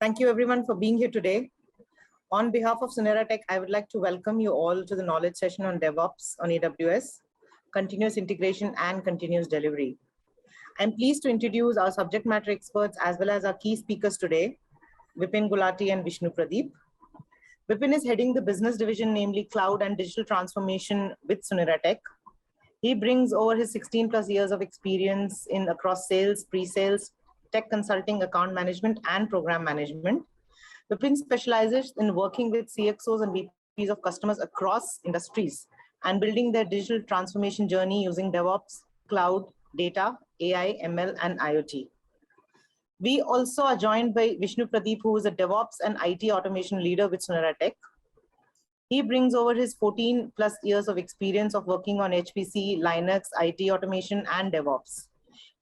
Thank you everyone for being here today. On behalf of SuneraTech, I would like to welcome you all to the knowledge session on DevOps on AWS, continuous integration and continuous delivery. I'm pleased to introduce our subject matter experts as well as our key speakers today, Vipin Gulati and Vishnu Pradeep. Vipin is heading the business division, namely Cloud and Digital Transformation with SuneraTech. He brings over his 16 plus years of experience in across sales, pre-sales, tech consulting, account management, and program management. Vipin specializes in working with CXOs and VPs of customers across industries and building their digital transformation journey using DevOps, cloud, data, AI, ML, and IoT. We also are joined by Vishnu Pradeep, who is a DevOps and IT automation leader with SuneraTech. He brings over his 14 plus years of experience of working on HPC, Linux, IT automation, and DevOps.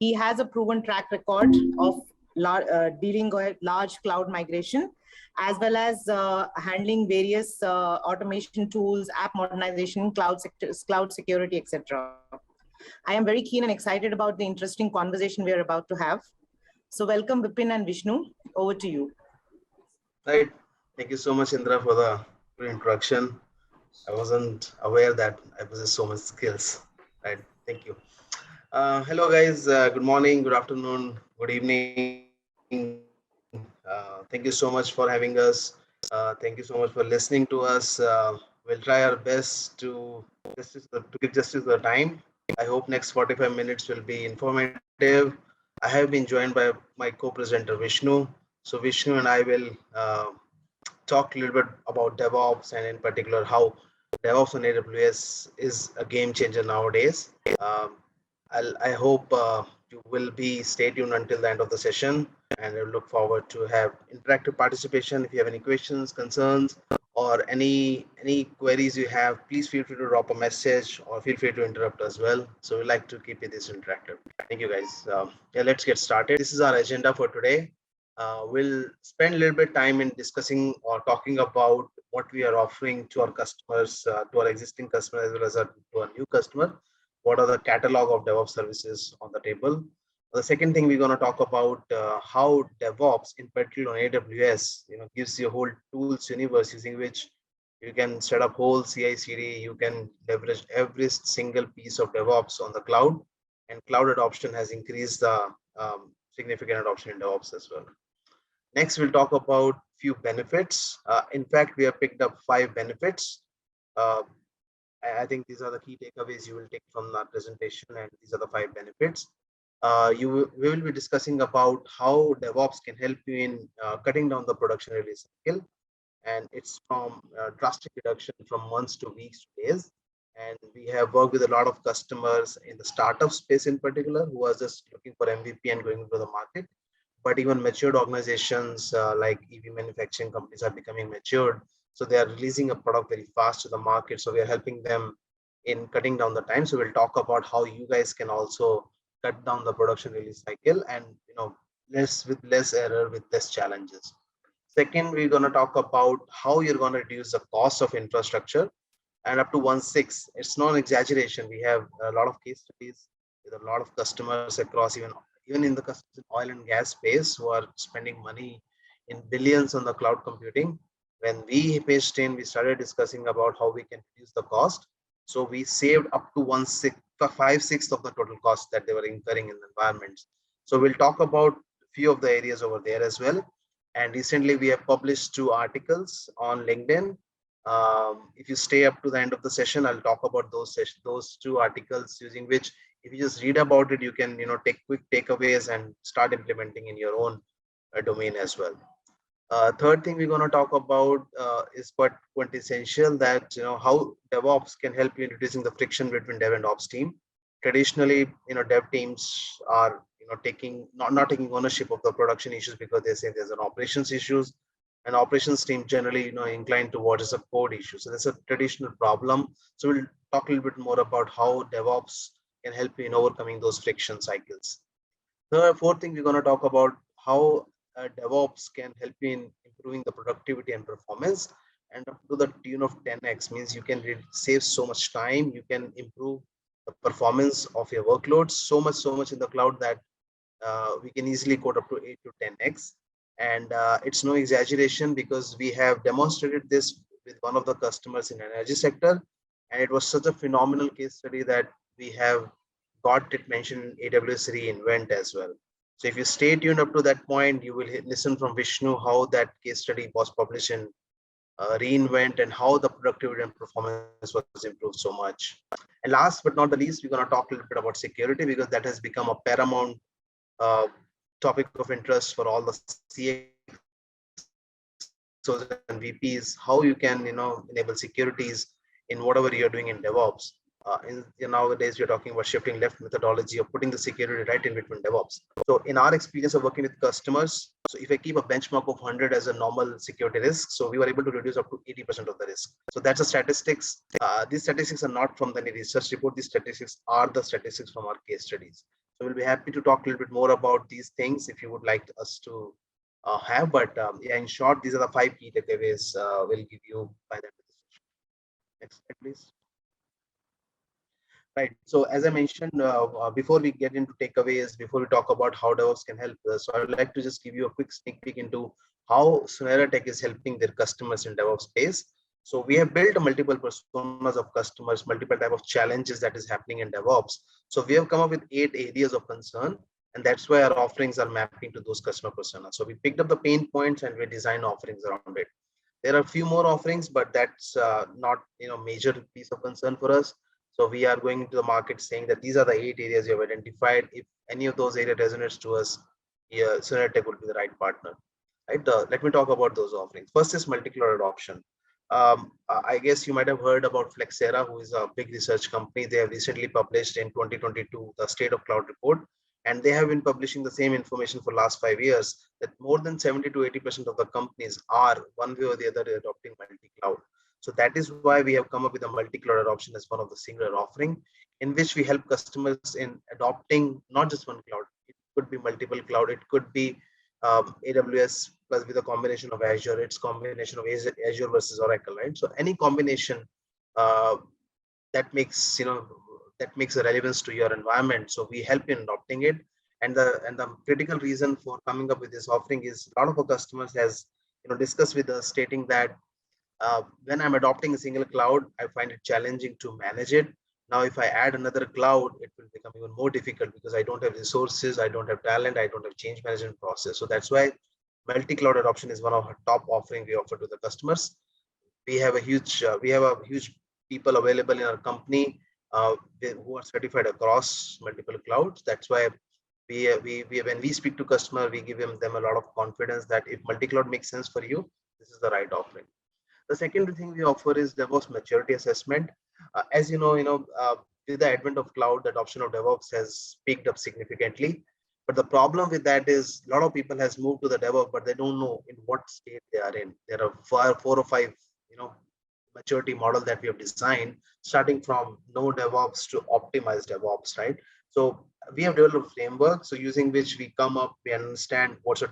He has a proven track record of dealing with large cloud migration, as well as handling various automation tools, app modernization, cloud security, etc. I am very keen and excited about the interesting conversation we are about to have. So welcome Vipin and Vishnu, over to you. Right, thank you so much Indra for the introduction. I wasn't aware that I possess so much skills, right? Thank you. Hello guys, good morning, good afternoon, good evening. Thank you so much for having us. Thank you so much for listening to us. We'll try our best to give justice to the time. I hope next 45 minutes will be informative. I have been joined by my co-presenter Vishnu. So Vishnu and I will talk a little bit about DevOps and in particular how DevOps on AWS is a game changer nowadays. I hope you will stay tuned until the end of the session, and I look forward to have interactive participation. If you have any questions, concerns, or any queries you have, please feel free to drop a message or feel free to interrupt as well. So we like to keep it this interactive. Thank you guys. Yeah, let's get started. This is our agenda for today. We'll spend a little bit of time in discussing or talking about what we are offering to our customers, to our existing customers as well as to our new customer. What are the catalog of DevOps services on the table? The second thing we're going to talk about how DevOps, in particular on AWS, gives you a whole tools universe using which you can set up whole CI/CD. You can leverage every single piece of DevOps on the cloud, and cloud adoption has increased the significant adoption in DevOps as well. Next, we'll talk about few benefits. In fact, we have picked up 5 benefits. I think these are the key takeaways you will take from our presentation, and these are the 5 benefits. We will be discussing about how DevOps can help you in cutting down the production release cycle, and it's from drastic reduction from months to weeks to days. And we have worked with a lot of customers in the startup space in particular who are just looking for MVP and going into the market. But even matured organizations like EV manufacturing companies are becoming matured. So they are releasing a product very fast to the market. So we are helping them in cutting down the time. So we'll talk about how you guys can also cut down the production release cycle and with less error, with less challenges. Second, we're going to talk about how you're going to reduce the cost of infrastructure and up to 1/6. It's not an exaggeration. We have a lot of case studies with a lot of customers across even in the oil and gas space who are spending money in billions on the cloud computing. When we pitched in, we started discussing about how we can reduce the cost. So we saved up to 5/6 of the total cost that they were incurring in the environments. So we'll talk about a few of the areas over there as well. And recently we have published 2 articles on LinkedIn. If you stay up to the end of the session, I'll talk about those 2 articles using which if you just read about it, you can take quick takeaways and start implementing in your own domain as well. Third thing we're going to talk about is quite essential, that how DevOps can help you in reducing the friction between Dev and Ops team. Traditionally, Dev teams are not taking ownership of the production issues because they say there's an operations issues, and operations team generally inclined towards a code issue. So that's a traditional problem. So we'll talk a little bit more about how DevOps can help you in overcoming those friction cycles. The fourth thing we're going to talk about how DevOps can help you in improving the productivity and performance, and up to the tune of 10x, means you can save so much time. You can improve the performance of your workloads so much in the cloud that we can easily quote up to 8 to 10x. And it's no exaggeration because we have demonstrated this with one of the customers in energy sector. And it was such a phenomenal case study that we have got it mentioned in AWS reInvent as well. So if you stay tuned up to that point, you will listen from Vishnu how that case study was published in reInvent and how the productivity and performance was improved so much. And last but not the least, we're going to talk a little bit about security because that has become a paramount uh, topic of interest for all the CXOs and VPs, how you can enable securities in whatever you're doing in DevOps. Nowadays we're talking about shifting left methodology of putting the security right in between DevOps. So in our experience of working with customers, so if I keep a benchmark of 100 as a normal security risk, so we were able to reduce up to 80% of the risk. So that's the statistics. These statistics are not from any research report. These statistics are the statistics from our case studies. So we'll be happy to talk a little bit more about these things if you would like us to have. But yeah, in short, these are the 5 key takeaways we'll give you by the end of the session. Next slide, please. Right. So as I mentioned, before we get into takeaways, before we talk about how DevOps can help us, so I would like to just give you a quick sneak peek into how SuneraTech is helping their customers in DevOps space. So we have built multiple personas of customers, multiple type of challenges that is happening in DevOps. So we have come up with 8 areas of concern, and that's why our offerings are mapping to those customer personas. So we picked up the pain points and we designed offerings around it. There are a few more offerings, but that's not major piece of concern for us. So we are going into the market saying that these are the 8 areas you have identified. If any of those areas resonates to us, yeah, SuneraTech would be the right partner. Right? Let me talk about those offerings. First is multi-cloud adoption. I guess you might have heard about Flexera, who is a big research company. They have recently published in 2022 the State of Cloud report, and they have been publishing the same information for last 5 years that more than 70 to 80% of the companies are one way or the other adopting multi-cloud. So that is why we have come up with a multi-cloud adoption as one of the singular offering, in which we help customers in adopting not just one cloud. It could be multiple cloud. It could be AWS plus with a combination of Azure. It's combination of Azure versus Oracle, right? So any combination uh, that makes that makes a relevance to your environment. So we help in adopting it. And the critical reason for coming up with this offering is a lot of our customers has discussed with us, stating that when I'm adopting a single cloud, I find it challenging to manage it. Now, if I add another cloud, it will become even more difficult because I don't have resources, I don't have talent, I don't have change management process. So that's why multi-cloud adoption is one of our top offering we offer to the customers. We have a huge people available in our company who are certified across multiple clouds. That's why we when we speak to customer, we give them a lot of confidence that if multi-cloud makes sense for you, this is the right offering. The second thing we offer is DevOps maturity assessment. As with the advent of cloud, the adoption of DevOps has picked up significantly. But the problem with that is a lot of people has moved to the DevOps, but they don't know in what state they are in. There are four or five, maturity model that we have designed, starting from no DevOps to optimized DevOps, right? So we have developed a framework, so using which we come up, we understand what's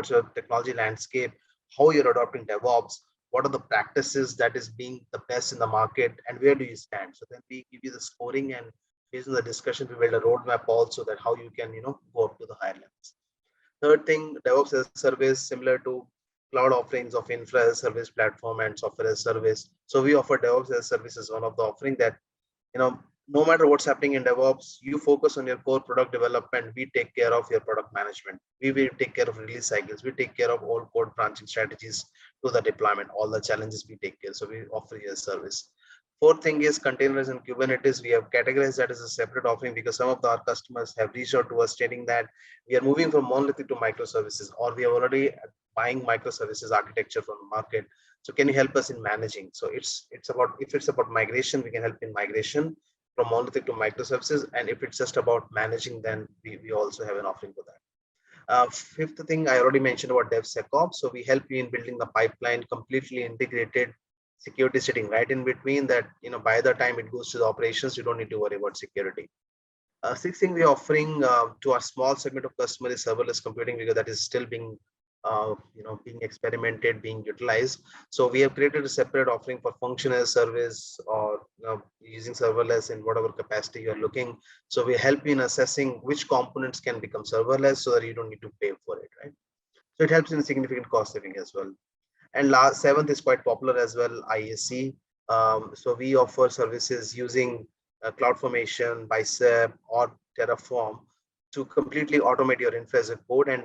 your technology landscape, how you're adopting DevOps, what are the practices that is being the best in the market, and where do you stand. So then we give you the scoring, and based on the discussion, we build a roadmap also that how you can go up to the higher levels. Third thing, DevOps as a service, similar to cloud offerings of infra as a service platform and software as a service. So we offer DevOps as a service as one of the offering that no matter what's happening in DevOps, you focus on your core product development. We take care of your product management. We will take care of release cycles. We take care of all code branching strategies to the deployment, all the challenges we take care. So we offer you a service. Fourth thing is containers and Kubernetes. We have categorized that as a separate offering because some of our customers have reached out to us stating that we are moving from monolithic to microservices, or we are already buying microservices architecture from the market. So can you help us in managing? So it's about, if it's about migration, we can help in migration from monolithic to microservices. And if it's just about managing, then we also have an offering for that. Fifth thing, I already mentioned about DevSecOps. So we help you in building the pipeline, completely integrated, security sitting right in between that, by the time it goes to the operations, you don't need to worry about security. Sixth thing we're offering to our small segment of customer is serverless computing, because that is still being being experimented, being utilized. So we have created a separate offering for function as service, or using serverless in whatever capacity you are looking. So we help you in assessing which components can become serverless so that you don't need to pay for it, right? So it helps in significant cost saving as well. And last, seventh is quite popular as well, ISC. So we offer services using CloudFormation, Bicep, or Terraform to completely automate your infra code. And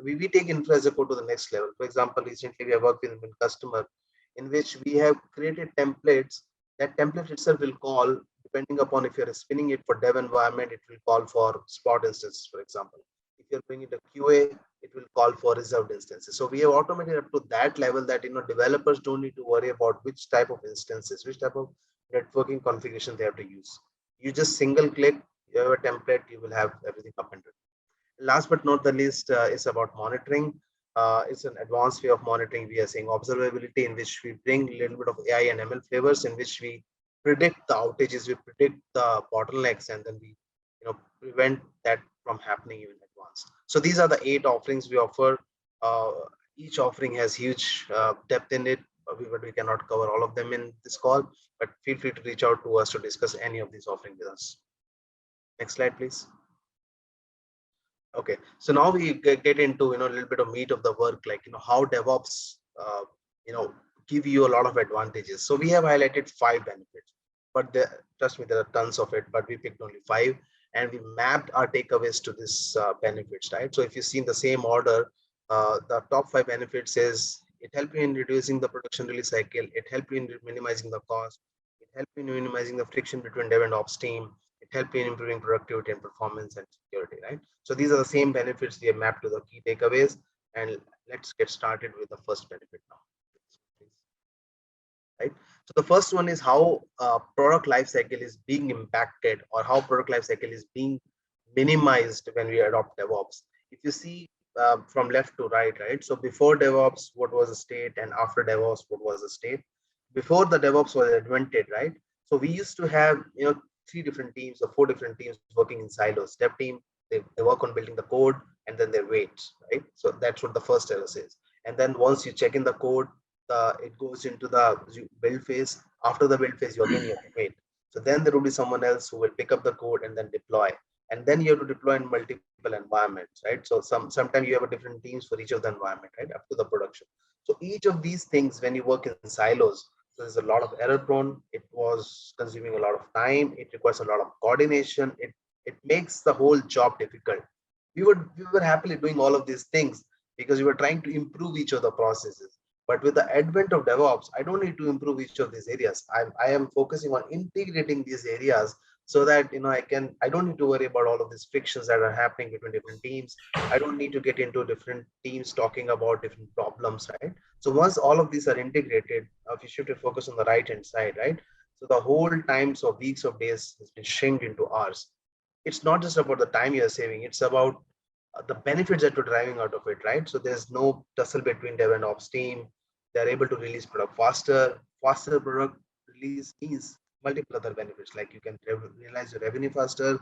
we take infra code to the next level. For example, recently we have worked with a customer in which we have created templates. That template itself will call, depending upon if you're spinning it for dev environment, it will call for spot instances, for example. If you're bringing it a QA, it will call for reserved instances. So we have automated up to that level that developers don't need to worry about which type of instances, which type of networking configuration they have to use. You just single click, you have a template, you will have everything up and running. Last but not the least is about monitoring. It's an advanced way of monitoring. We are saying observability, in which we bring a little bit of AI and ML flavors, in which we predict the outages, we predict the bottlenecks, and then we prevent that from happening even advanced. So these are the 8 offerings we offer. Each offering has huge depth in it, but we cannot cover all of them in this call, but feel free to reach out to us to discuss any of these offerings with us. Next slide, please. Okay, so now we get into a little bit of meat of the work, like how DevOps give you a lot of advantages. So we have highlighted 5 benefits, but trust me, there are tons of it, but we picked only 5, and we mapped our takeaways to this benefits, right? So if you see in the same order, the top 5 benefits is it helps you in reducing the production release cycle, it helps you in minimizing the cost, it helps you in minimizing the friction between dev and ops team, it helps you in improving productivity and performance and security, right? So these are the same benefits we have mapped to the key takeaways, and let's get started with the first benefit now. Right. So the first one is how product lifecycle is being impacted, or how product lifecycle is being minimized when we adopt DevOps. If you see from left to right, so before DevOps, what was the state, and after DevOps, what was the state? Before the DevOps was invented, right? So we used to have 3 different teams or 4 different teams working in silos. Dev team, they work on building the code, and then they wait, right? So that's what the first error says. And then once you check in the code, it goes into the build phase. After the build phase, you have to wait. So then there will be someone else who will pick up the code and then deploy. And then you have to deploy in multiple environments, right? So sometimes you have a different teams for each of the environment, right? Up to the production. So each of these things, when you work in silos, so there's a lot of error prone. It was consuming a lot of time. It requires a lot of coordination. It makes the whole job difficult. We were happily doing all of these things because we were trying to improve each of the processes. But with the advent of DevOps, I don't need to improve each of these areas. I am focusing on integrating these areas so that I don't need to worry about all of these frictions that are happening between different teams. I don't need to get into different teams talking about different problems, right? So once all of these are integrated, we should focus on the right hand side, right? So the whole times of weeks of days has been shrinked into hours. It's not just about the time you're saving, it's about the benefits that you're driving out of it, right? So there's no tussle between dev and ops team. They're able to release product faster. Faster product release means multiple other benefits, like you can realize your revenue faster,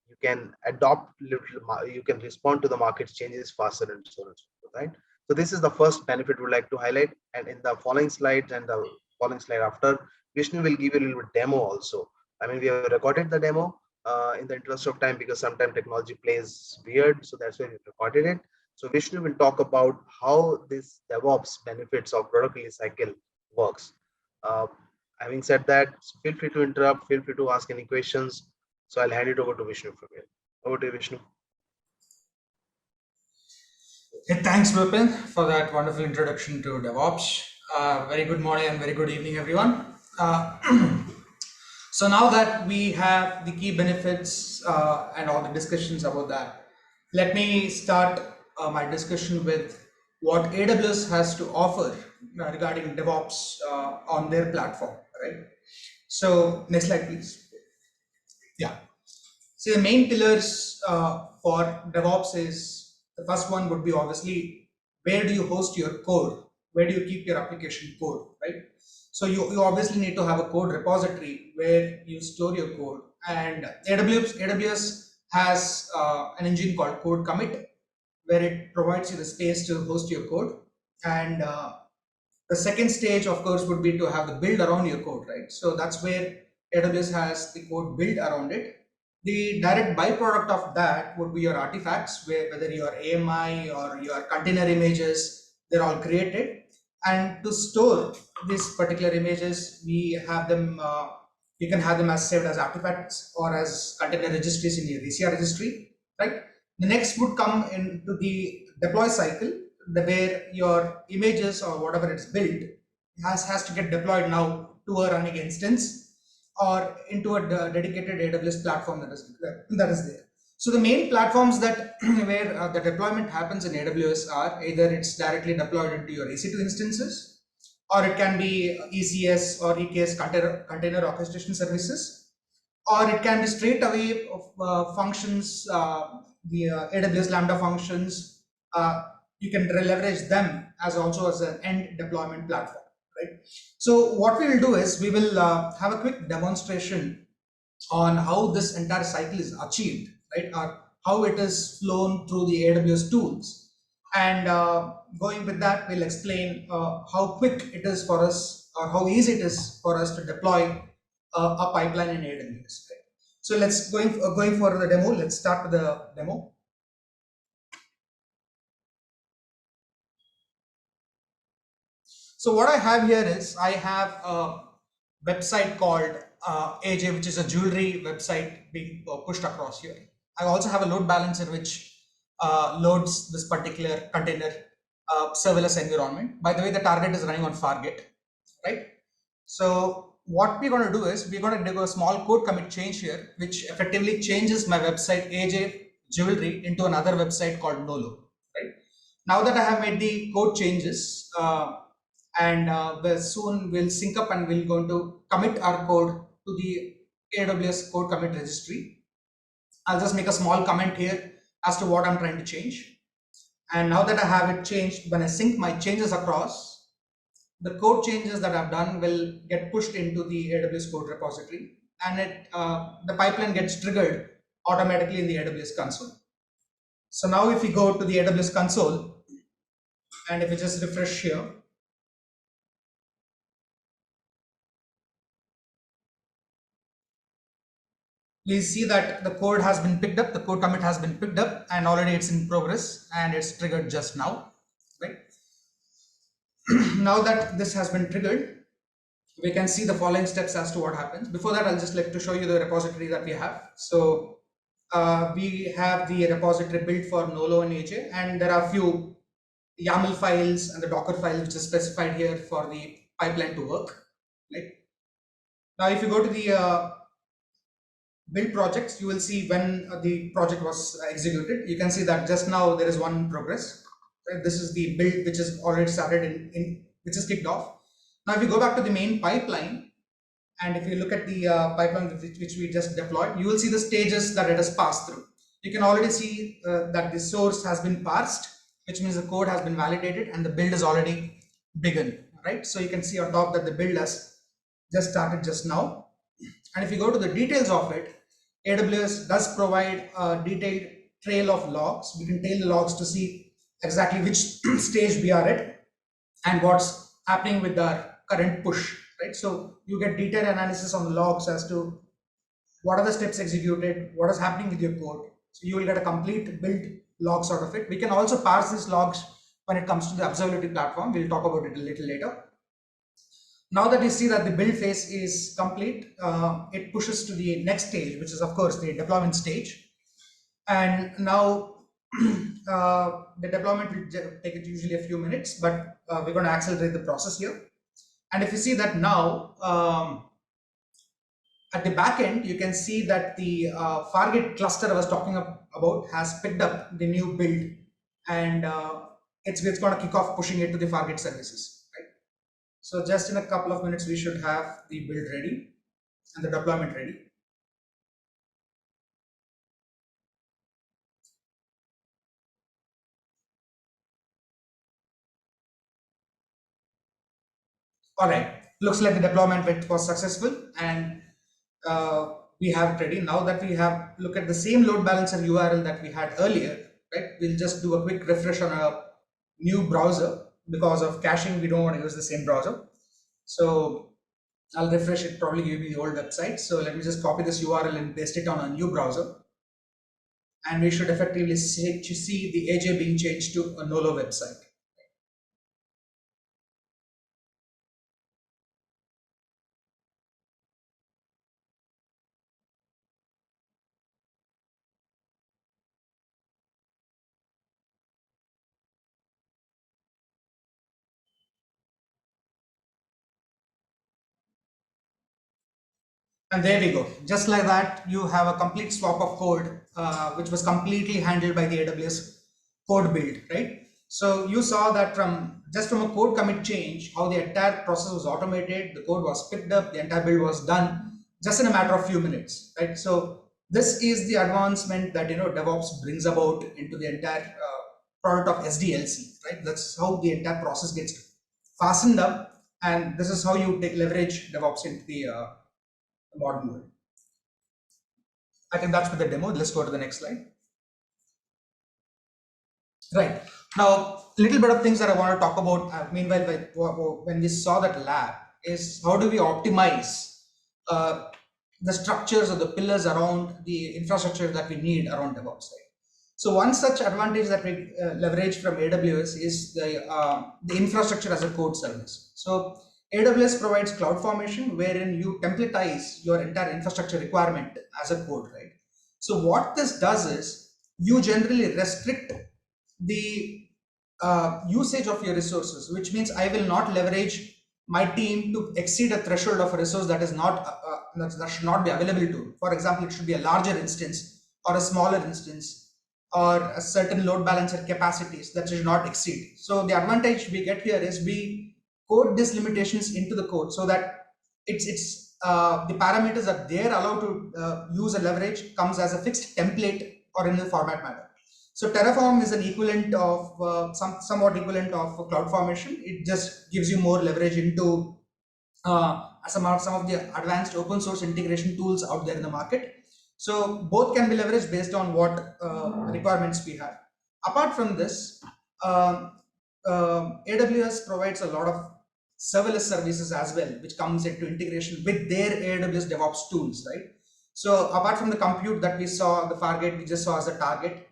you can adopt you can respond to the market changes faster, and so on and so forth, right? So this is the first benefit we'd like to highlight, and in the following slides and the following slide after, Vishnu will give you a little bit demo also. I mean, we have recorded the demo in the interest of time, because sometimes technology plays weird, so that's why we recorded it. So Vishnu will talk about how this DevOps benefits of product release cycle works. Having said that, feel free to interrupt, feel free to ask any questions. So I'll hand it over to Vishnu from here. Over to you, Vishnu. Hey, thanks, Vipin, for that wonderful introduction to DevOps. Very good morning and very good evening, everyone. So now that we have the key benefits and all the discussions about that, let me start my discussion with what AWS has to offer regarding DevOps on their platform, right? So next slide, please. Yeah. So the main pillars for DevOps is, the first one would be obviously, where do you host your code? Where do you keep your application code, right? So you obviously need to have a code repository where you store your code, and AWS has an engine called Code Commit, where it provides you the space to host your code. And the second stage, of course, would be to have the build around your code, right? So that's where AWS has the code built around it. The direct byproduct of that would be your artifacts, whether your AMI or your container images, they're all created. And to store these particular images, we have them, you can have them as saved as artifacts or as container registries in your ECR registry, right? The next would come into the deploy cycle, where your images or whatever it's built has to get deployed now to a running instance or into a dedicated AWS platform that is there. So the main platforms that where the deployment happens in AWS are either it's directly deployed into your EC2 instances, or it can be ECS or EKS container orchestration services, or it can be straight away of functions, the AWS Lambda functions. You can leverage them as also as an end deployment platform, right? So what we will do is we will have a quick demonstration on how this entire cycle is achieved, right? Or how it is flown through the AWS tools. And going with that, we'll explain how quick it is for us, or how easy it is for us to deploy a pipeline in AWS. Right? So let's going for the demo. Let's start with the demo. So what I have here is I have a website called AJ, which is a jewelry website being pushed across here. I also have a load balancer which loads this particular container serverless environment. By the way, the target is running on Fargate, right? So what we're going to do is we're going to do a small code commit change here, which effectively changes my website AJ jewelry into another website called Nolo, right? Now that I have made the code changes, and soon we'll sync up and we're going to commit our code to the AWS code commit registry. I'll just make a small comment here as to what I'm trying to change. And now that I have it changed, when I sync my changes across, the code changes that I've done will get pushed into the AWS code repository, and the pipeline gets triggered automatically in the AWS console. So now if we go to the AWS console, and if we just refresh here, we see that the code has been picked up, the code commit has been picked up, and already it's in progress and it's triggered just now, right? Now that this has been triggered, we can see the following steps as to what happens. Before that, I'll just like to show you the repository that we have. So we have the repository built for Nolo and AJ, and there are a few YAML files and the Docker file which is specified here for the pipeline to work, right? Now, if you go to the build projects, you will see when the project was executed. You can see that just now there is one in progress. Right? This is the build which is already started which is kicked off. Now, if you go back to the main pipeline, and if you look at the pipeline which we just deployed, you will see the stages that it has passed through. You can already see that the source has been parsed, which means the code has been validated and the build is already begun, right? So you can see on top that the build has just started just now. And if you go to the details of it, AWS does provide a detailed trail of logs. We can tail the logs to see exactly which stage we are at and what's happening with our current push, right? So you get detailed analysis on the logs as to what are the steps executed, what is happening with your code. So you will get a complete build logs out of it. We can also parse these logs when it comes to the observability platform. We'll talk about it a little later. Now that you see that the build phase is complete, it pushes to the next stage, which is of course the deployment stage. And now the deployment will take it usually a few minutes, but we're going to accelerate the process here. And if you see that now, at the back end, you can see that the Fargate cluster I was talking about has picked up the new build, and it's going to kick off pushing it to the Fargate services, right? So just in a couple of minutes, we should have the build ready and the deployment ready. All right, looks like the deployment was successful, and we have it ready. Now that we have look at the same load balancer URL that we had earlier, right? We'll just do a quick refresh on a new browser. Because of caching, we don't want to use the same browser. So I'll refresh it, probably give me the old website. So let me just copy this URL and paste it on a new browser. And we should effectively see the AJ being changed to a Nolo website. And there we go. Just like that, you have a complete swap of code, which was completely handled by the AWS code build, right? So you saw that from a code commit change, how the entire process was automated, the code was picked up, the entire build was done just in a matter of few minutes, right? So this is the advancement that DevOps brings about into the entire product of SDLC, right? That's how the entire process gets fastened up, and this is how you leverage DevOps into the modern world. I think that's with the demo. Let's go to the next slide. Right. Now, a little bit of things that I want to talk about, meanwhile, when we saw that lab, is how do we optimize the structures or the pillars around the infrastructure that we need around DevOps, right? So one such advantage that we leverage from AWS is the infrastructure as a code service. So AWS provides CloudFormation, wherein you templatize your entire infrastructure requirement as a code, right? So what this does is you generally restrict the usage of your resources, which means I will not leverage my team to exceed a threshold of a resource that is not that should not be available to. For example, it should be a larger instance or a smaller instance or a certain load balancer capacities that should not exceed. So the advantage we get here is we code these limitations into the code so that the parameters that they're allowed to use and leverage comes as a fixed template or in the format manner. So Terraform is an equivalent of somewhat equivalent of CloudFormation. It just gives you more leverage into some of the advanced open source integration tools out there in the market. So both can be leveraged based on what requirements we have. Apart from this, AWS provides a lot of serverless services as well, which comes into integration with their AWS DevOps tools, right? So apart from the compute that we saw, the Fargate we just saw as a target,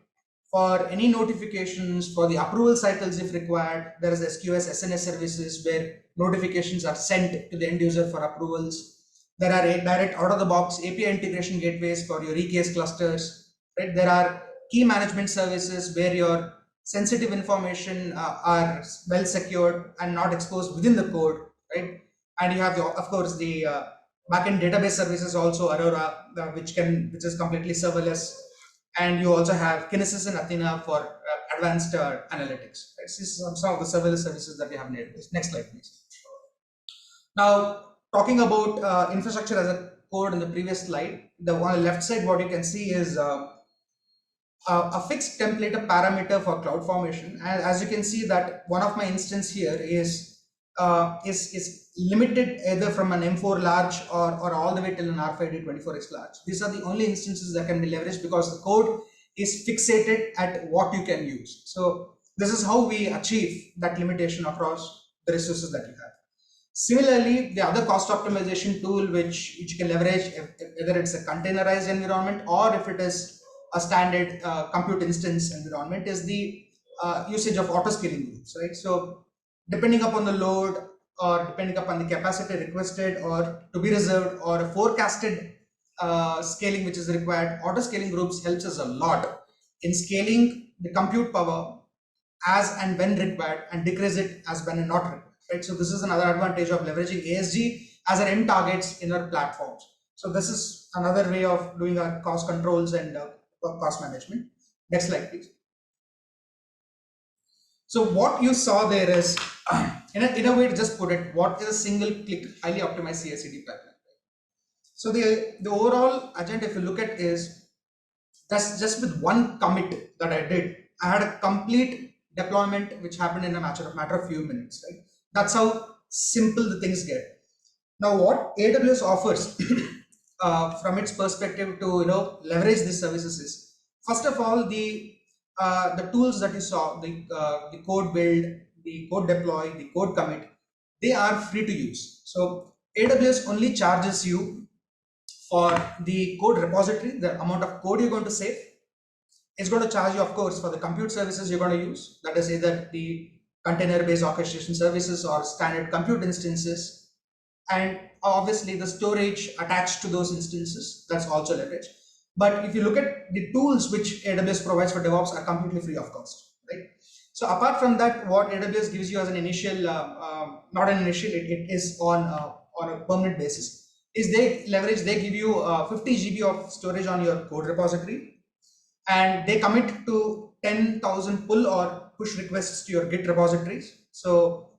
for any notifications, for the approval cycles if required, there is SQS SNS services where notifications are sent to the end user for approvals. There are direct out-of-the-box API integration gateways for your EKS clusters, right? There are key management services where your sensitive information are well secured and not exposed within the code, right? And you have, of course, the backend database services also, Aurora, which is completely serverless. And you also have Kinesis and Athena for advanced analytics. Right? This is some of the serverless services that we have in AWS. Next slide, please. Now, talking about infrastructure as a code in the previous slide, the on the left side, what you can see is a fixed template, a parameter for CloudFormation. And as you can see that one of my instance here is limited either from an M4 large or all the way till an R5D24X large. These are the only instances that can be leveraged because the code is fixated at what you can use. So this is how we achieve that limitation across the resources that you have. Similarly, the other cost optimization tool which you can leverage, whether it's a containerized environment or if it is a standard compute instance environment, is the usage of auto-scaling groups, right? So depending upon the load or depending upon the capacity requested or to be reserved or a forecasted scaling which is required, auto-scaling groups helps us a lot in scaling the compute power as and when required and decrease it as when and not required, right? So this is another advantage of leveraging ASG as an end targets in our platforms. So this is another way of doing our cost controls and cost management. Next slide, please. So what you saw there is, in a way to just put it, what is a single click highly optimized CI/CD pipeline? So the overall agenda, if you look at, is that's just with one commit that I did, I had a complete deployment which happened in a matter of few minutes, right? That's how simple the things get. Now, what AWS offers from its perspective to leverage these services is, first of all, the tools that you saw, the code build, the code deploy, the code commit, they are free to use. So AWS only charges you for the code repository, the amount of code you're going to save. It's going to charge you, of course, for the compute services you're going to use. That is either the container-based orchestration services or standard compute instances. And obviously the storage attached to those instances, that's also leveraged. But if you look at the tools which AWS provides for DevOps are completely free of cost, right? So apart from that, what AWS gives you as an initial, not an initial, it is on a permanent basis, is they give you 50 GB of storage on your code repository, and they commit to 10,000 pull or push requests to your Git repositories. So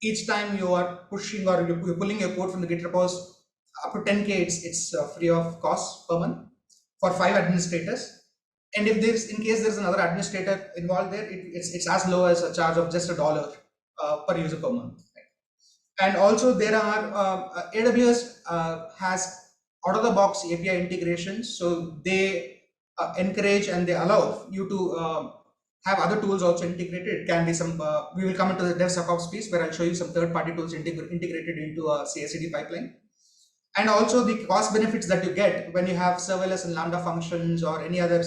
each time you are pushing or you're pulling your code from the Git repos up to 10K, it's free of cost per month for 5 administrators. And if in case there's another administrator involved there, it's as low as a charge of just $1 per user per month. Right? And also there are AWS has out of the box API integrations, so they encourage and they allow you to have other tools also integrated. It can be some, we will come into the DevSecOps piece where I'll show you some third-party tools integrated into a CI/CD pipeline. And also the cost benefits that you get when you have serverless and Lambda functions or any other,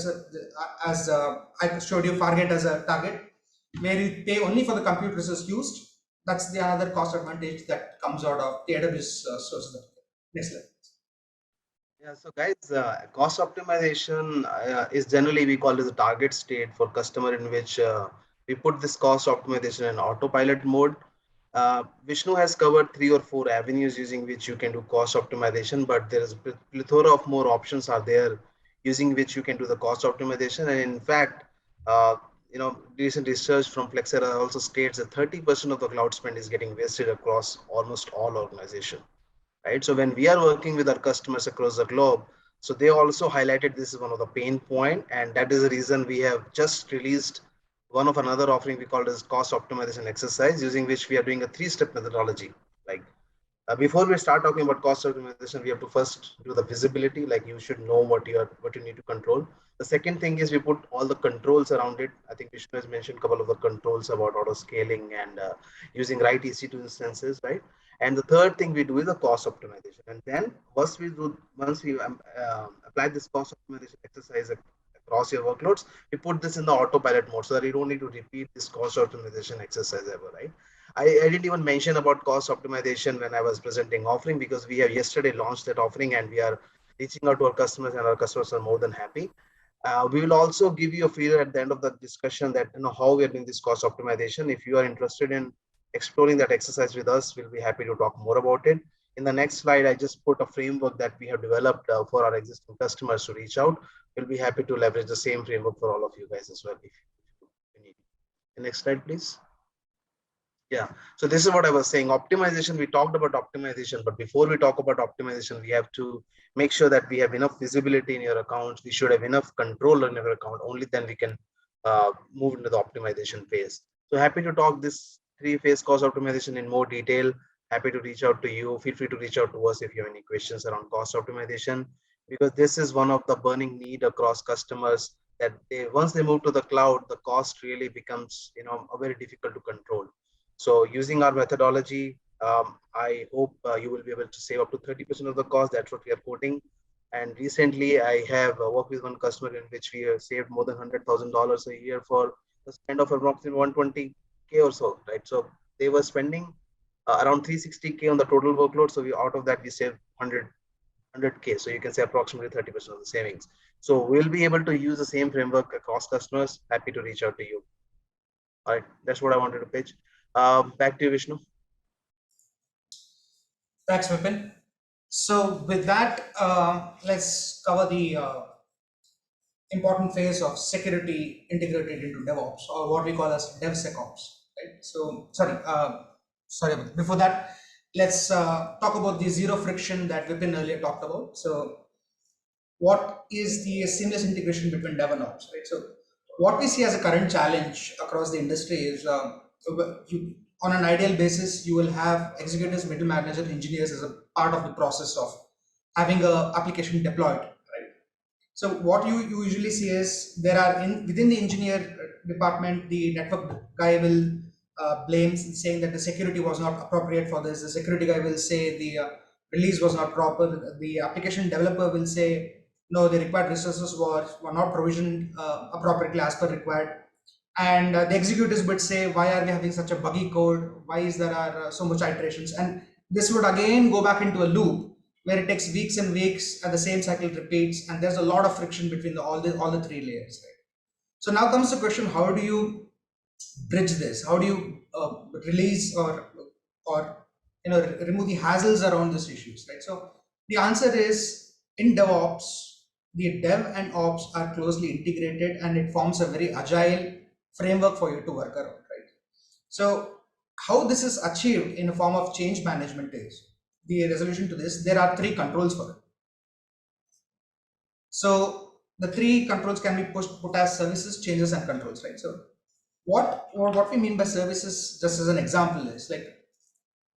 as I showed you Fargate as a target, where you pay only for the compute resource used. That's the other cost advantage that comes out of the AWS source. Next slide. Yeah, so guys, cost optimization is generally we call it as a target state for customer, in which we put this cost optimization in autopilot mode. Vishnu has covered 3 or 4 avenues using which you can do cost optimization, but there is a plethora of more options are there using which you can do the cost optimization. And in fact, recent research from Flexera also states that 30% of the cloud spend is getting wasted across almost all organizations. Right? So when we are working with our customers across the globe, so they also highlighted this is one of the pain point, and that is the reason we have just released one of another offering we call it as cost optimization exercise, using which we are doing a 3-step methodology. Like before we start talking about cost optimization, we have to first do the visibility, like you should know what you need to control. The second thing is we put all the controls around it. I think Vishnu has mentioned a couple of the controls about auto scaling and using right EC2 instances, right? And the third thing we do is the cost optimization. And then once we apply this cost optimization exercise across your workloads, we put this in the autopilot mode so that you don't need to repeat this cost optimization exercise ever, right? I didn't even mention about cost optimization when I was presenting offering, because we have yesterday launched that offering and we are reaching out to our customers, and our customers are more than happy. We will also give you a feel at the end of the discussion that how we are doing this cost optimization. If you are interested in exploring that exercise with us, we'll be happy to talk more about it. In the next slide, I just put a framework that we have developed for our existing customers to reach out. We'll be happy to leverage the same framework for all of you guys as well if you need. The next slide, please. Yeah, so this is what I was saying. Optimization, we talked about optimization, but before we talk about optimization, we have to make sure that we have enough visibility in your accounts. We should have enough control in your account. Only then we can move into the optimization phase. So happy to talk this 3-phase cost optimization in more detail. Happy to reach out to you. Feel free to reach out to us if you have any questions around cost optimization, because this is one of the burning need across customers, that once they move to the cloud, the cost really becomes very difficult to control. So using our methodology, I hope you will be able to save up to 30% of the cost. That's what we are quoting. And recently, I have worked with one customer in which we have saved more than $100,000 a year for a spend of approximately 120K or so, right? So they were spending around 360K on the total workload. So out of that, we saved 100K. So you can say approximately 30% of the savings. So we'll be able to use the same framework across customers. Happy to reach out to you. All right, that's what I wanted to pitch. Back to you, Vishnu. Thanks, Vipin. So with that, let's cover the important phase of security integrated into DevOps, or what we call as DevSecOps. Right? So sorry. Before that, let's talk about the zero friction that Vipin earlier talked about. So what is the seamless integration between Dev and Ops? Right? So what we see as a current challenge across the industry is on an ideal basis, you will have executives, middle managers, engineers as a part of the process of having an application deployed. Right? So what you usually see is there are within the engineer department, the network guy will blame, saying that the security was not appropriate for this. The security guy will say the release was not proper. The application developer will say, no, the required resources were not provisioned appropriately as per required. And the executives would say, why are we having such a buggy code? Why is there are so much iterations? And this would again go back into a loop where it takes weeks and weeks and the same cycle repeats, and there's a lot of friction between all the three layers, right? So now comes the question: how do you bridge this? How do you release or remove the hassles around these issues, right? So the answer is, in DevOps, the dev and ops are closely integrated, and it forms a very agile framework for you to work around, right? So how this is achieved in a form of change management is the resolution to this. There are three controls for it. So the three controls can be put as services, changes, and controls, right? So what we mean by services, just as an example, is like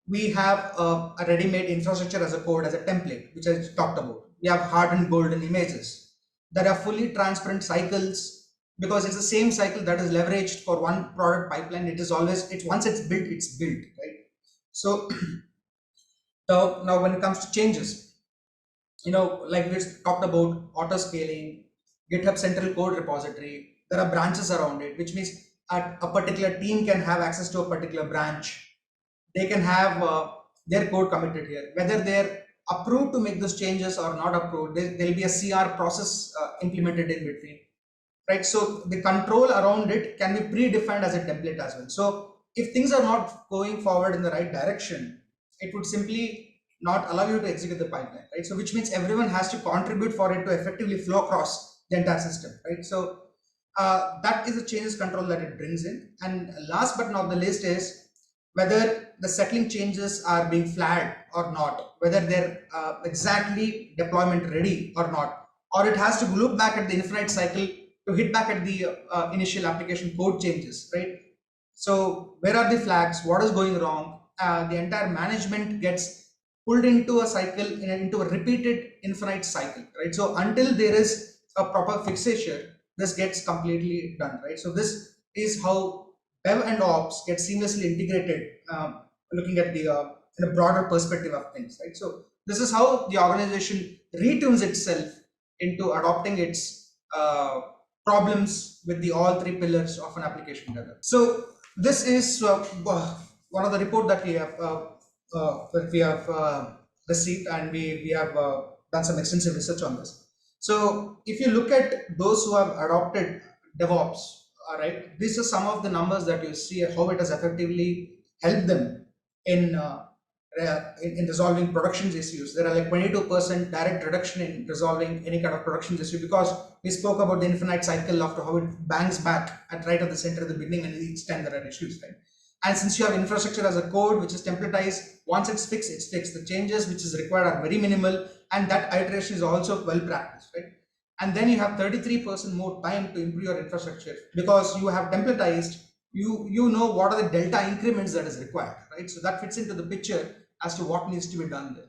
we have a ready-made infrastructure as a code, as a template, which I talked about. We have hard and golden images that are fully transparent cycles, because it's the same cycle that is leveraged for one product pipeline. It is always, once it's built, right? So now when it comes to changes, like we talked about auto scaling, GitHub central code repository, there are branches around it, which means a particular team can have access to a particular branch. They can have their code committed here. Whether they're approved to make those changes or not approved, there'll be a CR process implemented in between, right? So the control around it can be predefined as a template as well. So if things are not going forward in the right direction, it would simply not allow you to execute the pipeline, right? So which means everyone has to contribute for it to effectively flow across the entire system, right? So that is the changes control that it brings in. And last but not the least is whether the settling changes are being flagged or not, whether they're exactly deployment ready or not, or it has to look back at the infinite cycle to hit back at the initial application code changes, right? So where are the flags? What is going wrong? The entire management gets pulled into a cycle, into a repeated infinite cycle, right? So until there is a proper fixation, this gets completely done, right? So this is how dev and ops get seamlessly integrated, looking at the in a broader perspective of things, right? So this is how the organization retunes itself into adopting its problems with the all three pillars of an application development. So this is one of the report that we have received, and we have done some extensive research on this. So if you look at those who have adopted DevOps, all right, these are some of the numbers that you see how it has effectively helped them in in resolving production issues. There are like 22% direct reduction in resolving any kind of production issue, because we spoke about the infinite cycle of how it bangs back at right at the center at the beginning, and each time there are issues, right? And since you have infrastructure as a code which is templatized, once it's fixed, it's fixed. The changes which is required are very minimal, and that iteration is also well practiced, right? And then you have 33% more time to improve your infrastructure, because you have templatized, you know what are the delta increments that is required, right? So that fits into the picture as to what needs to be done there.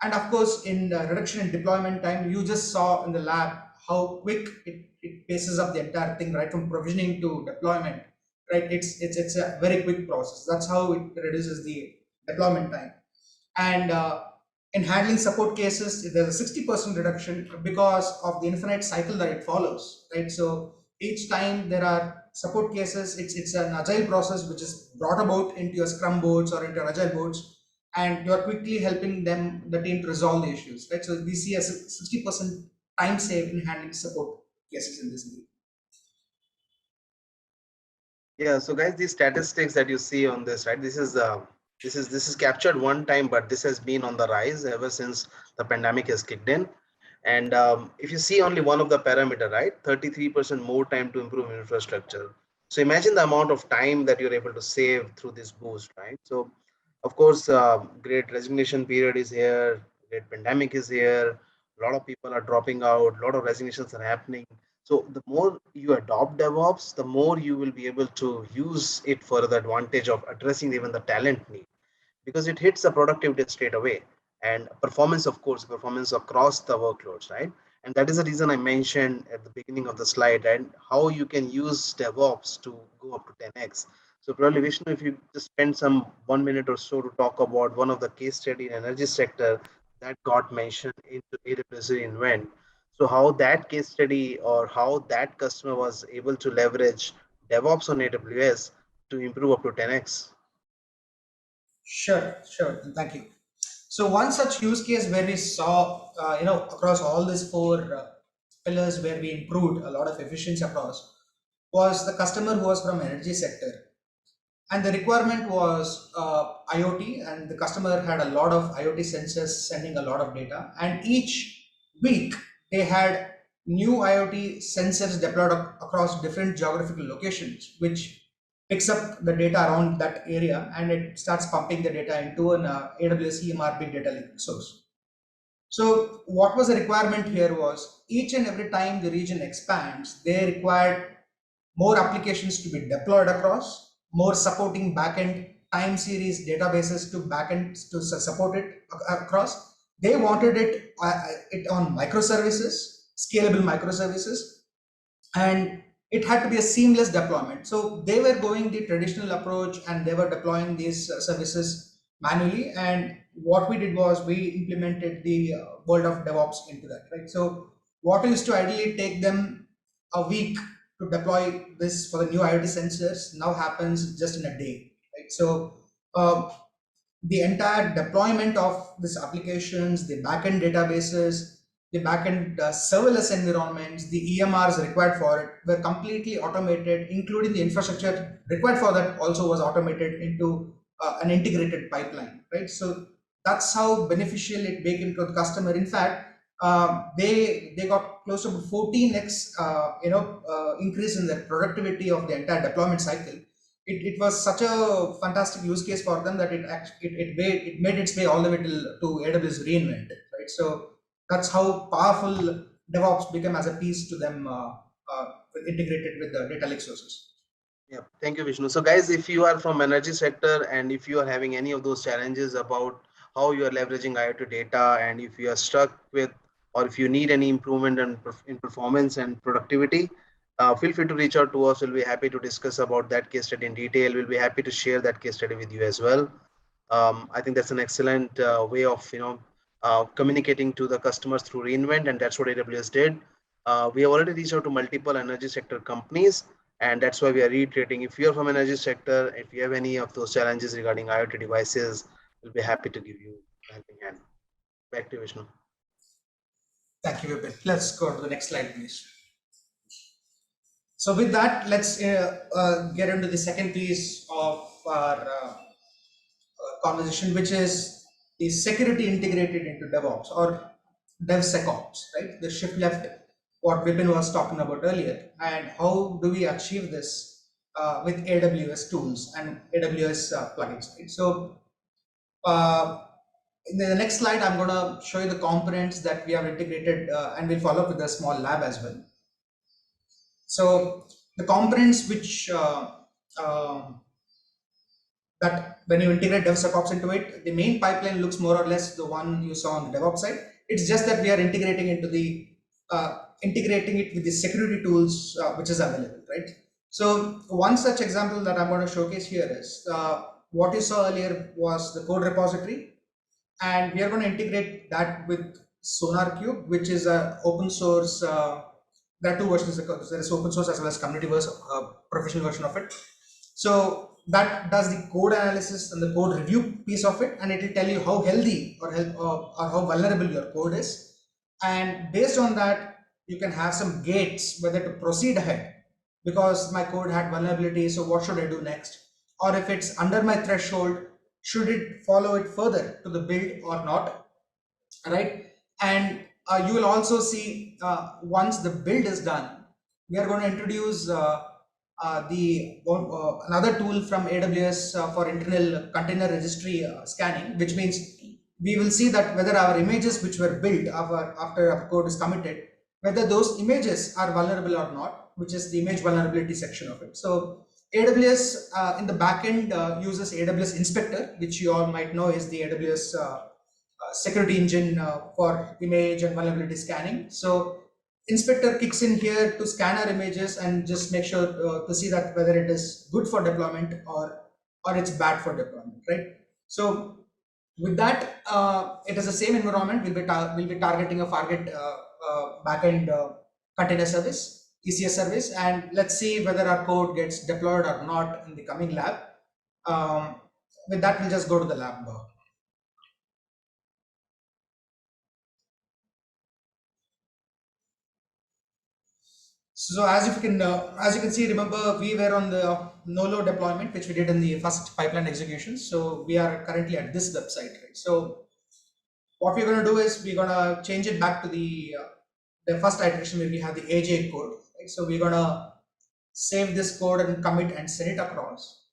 And of course, in the reduction in deployment time, you just saw in the lab how quick it paces up the entire thing, right from provisioning to deployment, right? It's a very quick process. That's how it reduces the deployment time. And in handling support cases, there's a 60% reduction because of the infinite cycle that it follows, right? So each time there are support cases, it's an agile process which is brought about into your Scrum boards or into your agile boards, and you're quickly helping the team to resolve the issues, right? So we see a 60% time save in handling support cases in this area. Yeah, so guys, these statistics that you see on this, right? This is captured one time, but this has been on the rise ever since the pandemic has kicked in. And if you see only one of the parameter, right, 33% more time to improve infrastructure. So imagine the amount of time that you're able to save through this boost, right? So of course, great resignation period is here, great pandemic is here, a lot of people are dropping out, a lot of resignations are happening. So the more you adopt DevOps, the more you will be able to use it for the advantage of addressing even the talent need, because it hits the productivity straight away, and performance, of course, performance across the workloads, right? And that is the reason I mentioned at the beginning of the slide, and how you can use DevOps to go up to 10x. So probably Vishnu, if you just spend some 1 minute or so to talk about one of the case study in energy sector that got mentioned into AWS reInvent. So how that case study or how that customer was able to leverage DevOps on AWS to improve up to 10x. Sure, sure. Thank you. So one such use case where we saw, across all these four pillars where we improved a lot of efficiency across was the customer who was from energy sector. And the requirement was IoT, and the customer had a lot of IoT sensors sending a lot of data. And each week they had new IoT sensors deployed across different geographical locations, which picks up the data around that area and it starts pumping the data into an AWS EMR big data lake source. So what was the requirement here was each and every time the region expands, they required more applications to be deployed across, more supporting backend time series databases to backend to support it across. They wanted it on microservices, scalable microservices, and it had to be a seamless deployment. So they were going the traditional approach and they were deploying these services manually. And what we did was we implemented the world of DevOps into that, right? So what used to ideally take them a week to deploy this for the new IoT sensors now happens just in a day, right? So the entire deployment of these applications, the backend databases, the backend serverless environments, the EMRs required for it were completely automated, including the infrastructure required for that also was automated into an integrated pipeline, right? So that's how beneficial it became to the customer. In fact, they got close to 14x increase in the productivity of the entire deployment cycle. It was such a fantastic use case for them that it made its way all the way to AWS reInvent, right? So that's how powerful DevOps became as a piece to them, integrated with the data lake sources. Yeah, thank you, Vishnu. So guys, if you are from energy sector and if you are having any of those challenges about how you are leveraging IoT data, and if you are stuck with, or if you need any improvement in performance and productivity, feel free to reach out to us. We'll be happy to discuss about that case study in detail. We'll be happy to share that case study with you as well. I think that's an excellent way of communicating to the customers through reInvent, and that's what AWS did. We have already reached out to multiple energy sector companies, and that's why we are reiterating. If you're from energy sector, if you have any of those challenges regarding IoT devices, we'll be happy to give you a helping hand. Back to you, Vishnu. Thank you, Vipin. Let's go to the next slide, please. So with that, let's get into the second piece of our conversation, which is the security integrated into DevOps or DevSecOps, right? The shift left, what Vipin was talking about earlier, and how do we achieve this with AWS tools and AWS plugins, right? So in the next slide, I'm going to show you the components that we have integrated, and we'll follow up with a small lab as well. So the components which that when you integrate DevSecOps into it, the main pipeline looks more or less the one you saw on the DevOps side. It's just that we are integrating into the integrating it with the security tools which is available, right? So one such example that I'm going to showcase here is what you saw earlier was the code repository, and we are going to integrate that with SonarCube, which is an open source. There are two versions. There is open source as well as community version, professional version of it. So that does the code analysis and the code review piece of it, and it will tell you how healthy or how vulnerable your code is. And based on that, you can have some gates whether to proceed ahead, because my code had vulnerability, so what should I do next? Or if it's under my threshold, should it follow it further to the build or not, right? And you will also see once the build is done, we are going to introduce another tool from AWS for internal container registry scanning, which means we will see that whether our images which were built after our code is committed, whether those images are vulnerable or not, which is the image vulnerability section of it. So AWS in the backend uses AWS Inspector, which you all might know is the AWS security engine for image and vulnerability scanning. So inspector kicks in here to scan our images and just make sure to see that whether it is good for deployment or it's bad for deployment, right? So with that, it is the same environment. We'll be targeting a Fargate backend container service, ECS service, and let's see whether our code gets deployed or not in the coming lab. With that, we'll just go to the lab. So as you can see, remember we were on the no-load deployment, which we did in the first pipeline execution. So we are currently at this website, right? So what we're going to do is we're going to change it back to the first iteration where we have the AJ code, right? So we're going to save this code and commit and send it across.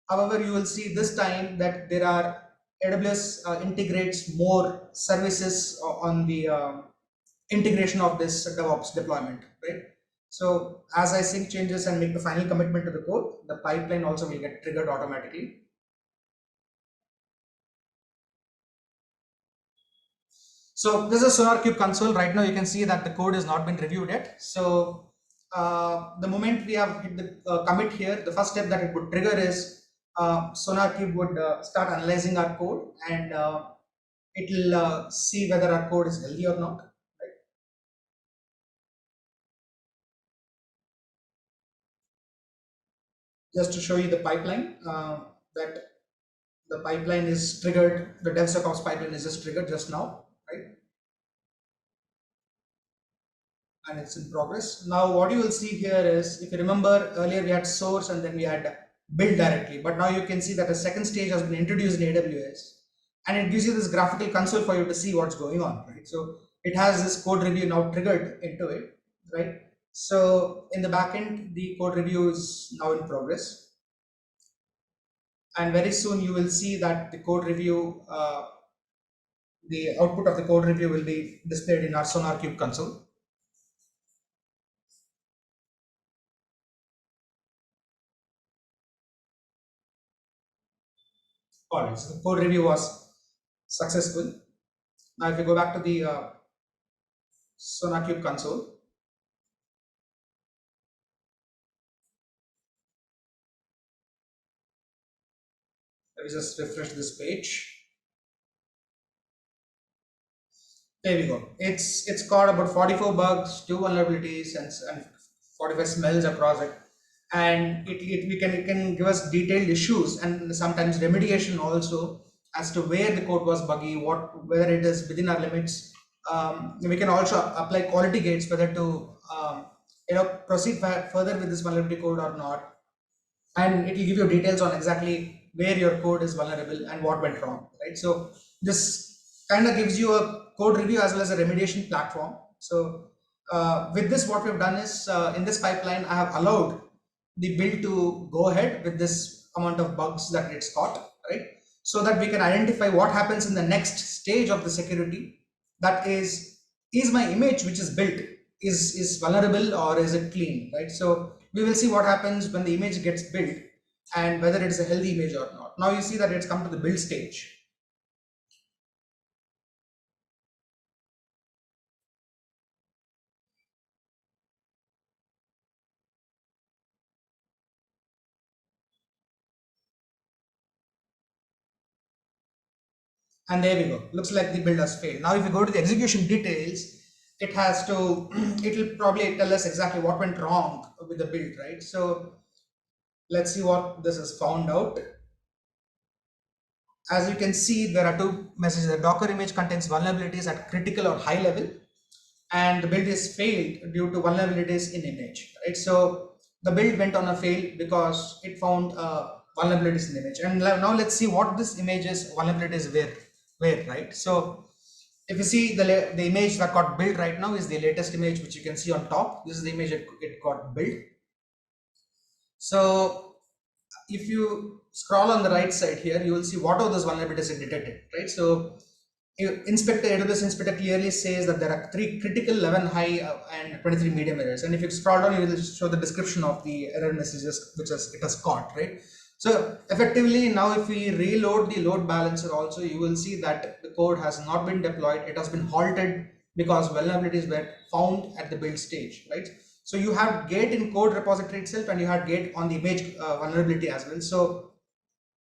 However, you will see this time that there are AWS integrates more services on the integration of this DevOps deployment, right? So as I sync changes and make the final commitment to the code, the pipeline also will get triggered automatically. So this is SonarCube console. Right now you can see that the code has not been reviewed yet. So the moment we have hit the commit here, the first step that it would trigger is SonarCube would start analyzing our code, and it will see whether our code is healthy or not. Right? Just to show you the pipeline, that the pipeline is triggered, the DevSecOps pipeline is just triggered just now, right? And it's in progress. Now what you will see here is, if you remember earlier we had source and then we had build directly, but now you can see that a second stage has been introduced in AWS, and it gives you this graphical console for you to see what's going on, right? So it has this code review now triggered into it, right? So in the backend, the code review is now in progress. And very soon you will see that the code review, the output of the code review will be displayed in our SonarCube console. Alright, so the code review was successful. Now if you go back to the SonarCube console, let me just refresh this page. There we go. It's got about 44 bugs, 2 vulnerabilities, and 45 smells across it. And it can give us detailed issues and sometimes remediation also as to where the code was buggy, whether it is within our limits. We can also apply quality gates whether to proceed further with this vulnerability code or not. And it will give you details on exactly where your code is vulnerable and what went wrong, right? So this kind of gives you a code review as well as a remediation platform. So with this, what we've done is in this pipeline, I have allowed the build to go ahead with this amount of bugs that it's caught, right? So that we can identify what happens in the next stage of the security. That is my image which is built is vulnerable or is it clean, right? So we will see what happens when the image gets built and whether it is a healthy image or not. Now you see that it's come to the build stage. And there we go. Looks like the build has failed. Now if you go to the execution details, it will probably tell us exactly what went wrong with the build, right? So let's see what this has found out. As you can see, there are 2 messages. The Docker image contains vulnerabilities at critical or high level, and the build is failed due to vulnerabilities in image, right? So the build went on a fail because it found vulnerabilities in image. And now let's see what this image's vulnerabilities were, right? So if you see the image that got built right now is the latest image, which you can see on top. This is the image it got built. So if you scroll on the right side here, you will see what are those vulnerabilities it detected, right? So AWS Inspector clearly says that there are 3 critical, 11 high, and 23 medium errors. And if you scroll down, you will show the description of the error messages which it has caught, right? So effectively now if we reload the load balancer also, you will see that the code has not been deployed. It has been halted because vulnerabilities were found at the build stage, right? So you have Gate in code repository itself, and you had Gate on the image vulnerability as well. So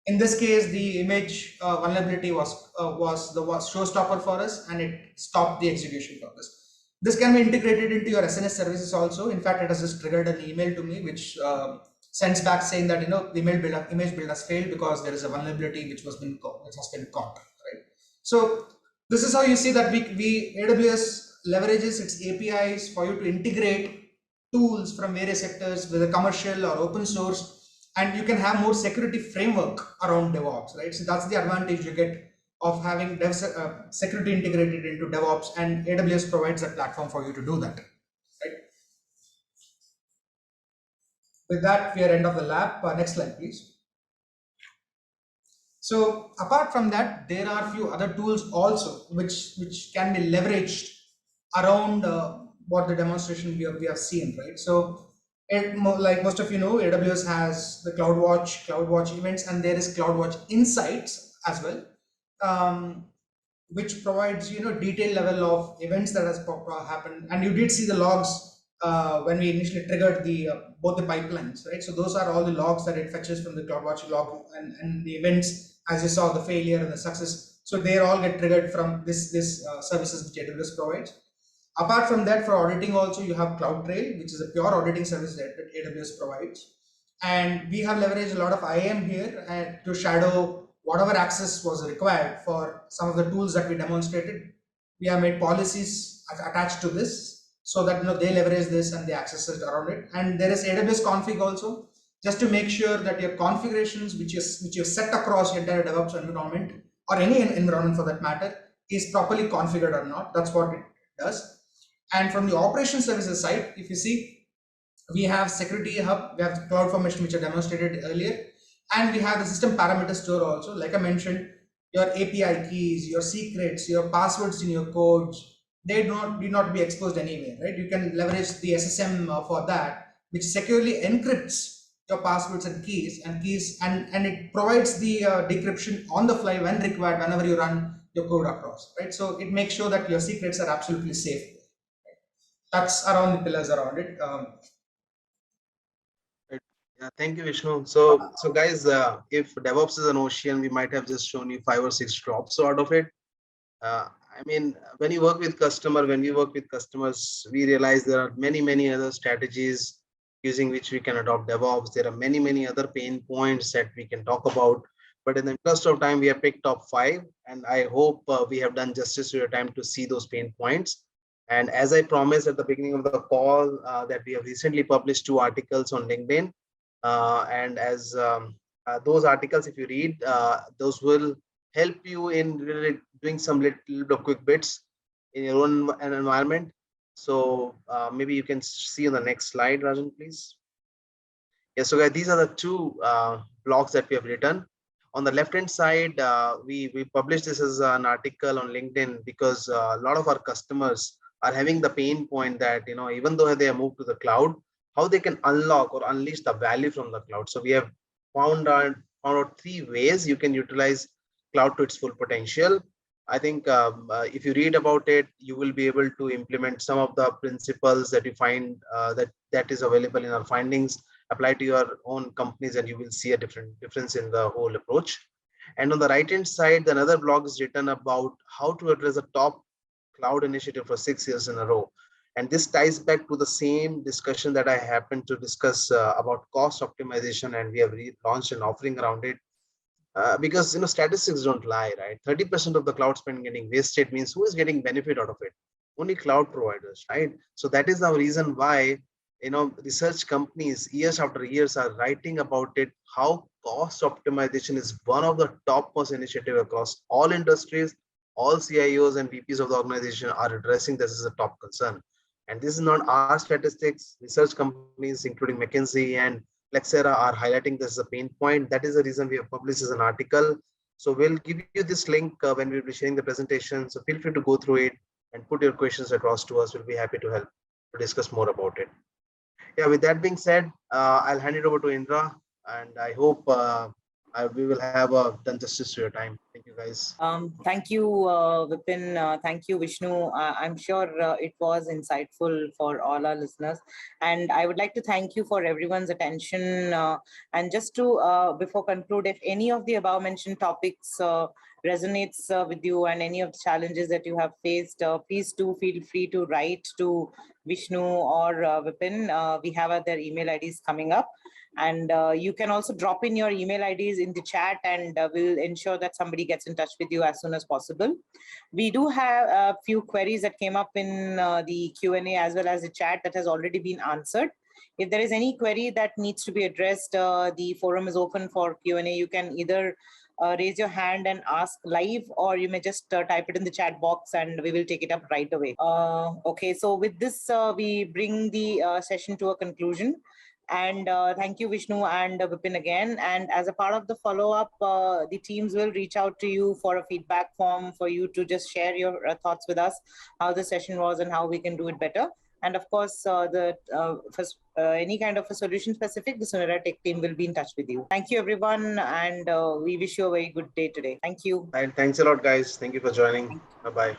in this case, the image vulnerability was the showstopper for us, and it stopped the execution for us. This can be integrated into your SNS services also. In fact, it has just triggered an email to me, which sends back saying that the image build has failed because there is a vulnerability which has been caught. Right. So this is how you see that we AWS leverages its APIs for you to integrate tools from various sectors, whether commercial or open source, and you can have more security framework around DevOps, right? So that's the advantage you get of having security integrated into DevOps, and AWS provides a platform for you to do that, right? With that, we are end of the lab. Next slide, please. So apart from that, there are a few other tools also which can be leveraged around what the demonstration we have seen, right? So like most of you know, AWS has the CloudWatch events, and there is CloudWatch Insights as well, which provides detailed level of events that has happened, and you did see the logs when we initially triggered the both the pipelines, right? So those are all the logs that it fetches from the CloudWatch log, and the events, as you saw, the failure and the success. So they all get triggered from this services which AWS provides. Apart from that, for auditing also, you have CloudTrail, which is a pure auditing service that AWS provides. And we have leveraged a lot of IAM here to shadow whatever access was required for some of the tools that we demonstrated. We have made policies attached to this so that they leverage this and they access it around it. And there is AWS config also, just to make sure that your configurations which you set across your entire DevOps environment, or any environment for that matter, is properly configured or not. That's what it does. And from the operation services side, if you see, we have Security Hub, we have CloudFormation, which I demonstrated earlier, and we have the system parameter store also. Like I mentioned, your API keys, your secrets, your passwords in your codes, they need not be exposed anywhere, right? You can leverage the SSM for that, which securely encrypts your passwords and keys, and it provides the decryption on the fly when required, whenever you run your code across, right? So it makes sure that your secrets are absolutely safe. That's around the pillars around it. Yeah, thank you, Vishnu. So guys, if DevOps is an ocean, we might have just shown you 5 or 6 drops out of it. I mean, when we work with customers, we realize there are many other strategies using which we can adopt DevOps. There are many other pain points that we can talk about. But in the interest of time, we have picked top 5, and I hope we have done justice to your time to see those pain points. And as I promised at the beginning of the call, that we have recently published 2 articles on LinkedIn. And as those articles, if you read, those will help you in really doing some little quick bits in your own environment. So maybe you can see on the next slide, Rajan, please. Yeah, so guys, these are the 2 blogs that we have written. On the left hand side, we published this as an article on LinkedIn because a lot of our customers are having the pain point that even though they have moved to the cloud, how they can unlock or unleash the value from the cloud. So we have found out 3 ways you can utilize cloud to its full potential. I think if you read about it, you will be able to implement some of the principles that you find that is available in our findings, apply to your own companies, and you will see a difference in the whole approach. And on the right hand side, another blog is written about how to address a top cloud initiative for 6 years in a row. And this ties back to the same discussion that I happened to discuss about cost optimization, and we have launched an offering around it. Because statistics don't lie, right? 30% of the cloud spend getting wasted means who is getting benefit out of it? Only cloud providers, right? So that is the reason why research companies years after years are writing about it, how cost optimization is one of the topmost initiative across all industries. All CIOs and VPs of the organization are addressing this as a top concern. And this is not our statistics. Research companies, including McKinsey and Flexera, are highlighting this as a pain point. That is the reason we have published as an article. So we'll give you this link when we'll be sharing the presentation. So feel free to go through it and put your questions across to us. We'll be happy to help to discuss more about it. Yeah, with that being said, I'll hand it over to Indra, and I hope we will have done justice to your time. Thank you. Thank you, guys. Thank you, Vipin. Thank you, Vishnu. I'm sure it was insightful for all our listeners. And I would like to thank you for everyone's attention. And just to, before conclude, if any of the above mentioned topics resonates with you and any of the challenges that you have faced, please do feel free to write to Vishnu or Vipin. We have their email IDs coming up. And you can also drop in your email IDs in the chat, and we'll ensure that somebody gets in touch with you as soon as possible. We do have a few queries that came up in the Q&A as well as the chat that has already been answered. If there is any query that needs to be addressed, the forum is open for Q&A. You can either raise your hand and ask live, or you may just type it in the chat box and we will take it up right away. Okay, so with this, we bring the session to a conclusion. And thank you, Vishnu and Vipin again. And as a part of the follow-up, the teams will reach out to you for a feedback form for you to just share your thoughts with us, how the session was and how we can do it better. And of course, for any kind of a solution specific, the SuneraTech team will be in touch with you. Thank you, everyone. And we wish you a very good day today. Thank you. And thanks a lot, guys. Thank you for joining. Bye-bye.